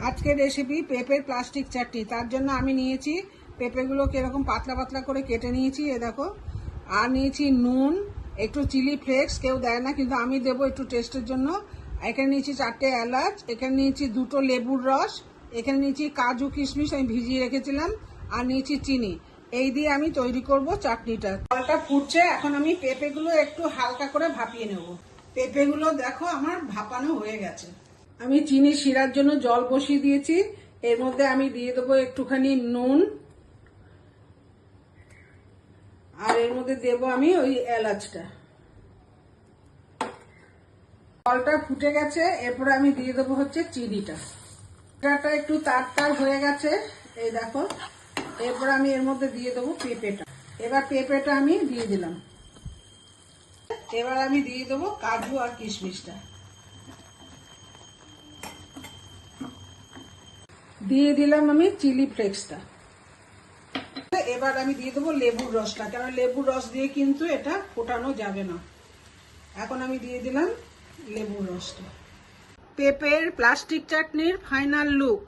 আজকের রেসিপি পেঁপের প্লাস্টিক চাটনি। তার জন্য আমি নিয়েছি পেঁপেগুলোকে এরকম পাতলা পাতলা করে কেটে নিয়েছি, এ দেখো। আর নিয়েছি নুন, একটু চিলি ফ্লেক্স, কেউ দেয় না কিন্তু আমি দেবো একটু টেস্টের জন্য। এখানে নিয়েছি 4টে এলাচ, এখানে নিয়েছি 2টো লেবুর রস, এখানে নিয়েছি কাজু কিশমিশ আমি ভিজিয়ে রেখেছিলাম, আর নিয়েছি চিনি। এই দিয়ে আমি তৈরি করব চাটনিটা। জলটা ফুটছে, এখন আমি পেঁপেগুলো একটু হালকা করে ভাপিয়ে নেব। পেঁপেগুলো দেখো আমার ভাপানো হয়ে গেছে। আমি চিনি শিরার জন্য জল বসিয়ে দিয়েছি। এর মধ্যে আমি দিয়ে দেবো একটুখানি নুন, আর এর মধ্যে দেব আমি ওই এলাচটা। জলটা ফুটে গেছে, এরপরে আমি দিয়ে দেবো হচ্ছে চিনিটা। চিনিটা একটু তার হয়ে গেছে, এই দেখো। এরপর আমি এর মধ্যে দিয়ে দেবো পেঁপেটা। এবার পেঁপেটা আমি দিয়ে দিলাম। এবার আমি দিয়ে দেবো কাজু আর কিশমিশটা। দিয়ে দিলাম আমি চিলি ফ্লেক্সটা। এবার আমি দিয়ে দেবো লেবুর রসটা, কারণ লেবুর রস দিয়ে কিন্তু এটা ফোটানো যাবে না। এখন আমি দিয়ে দিলাম লেবুর রসটা। পেঁপের প্লাস্টিক চাটনির ফাইনাল লুক।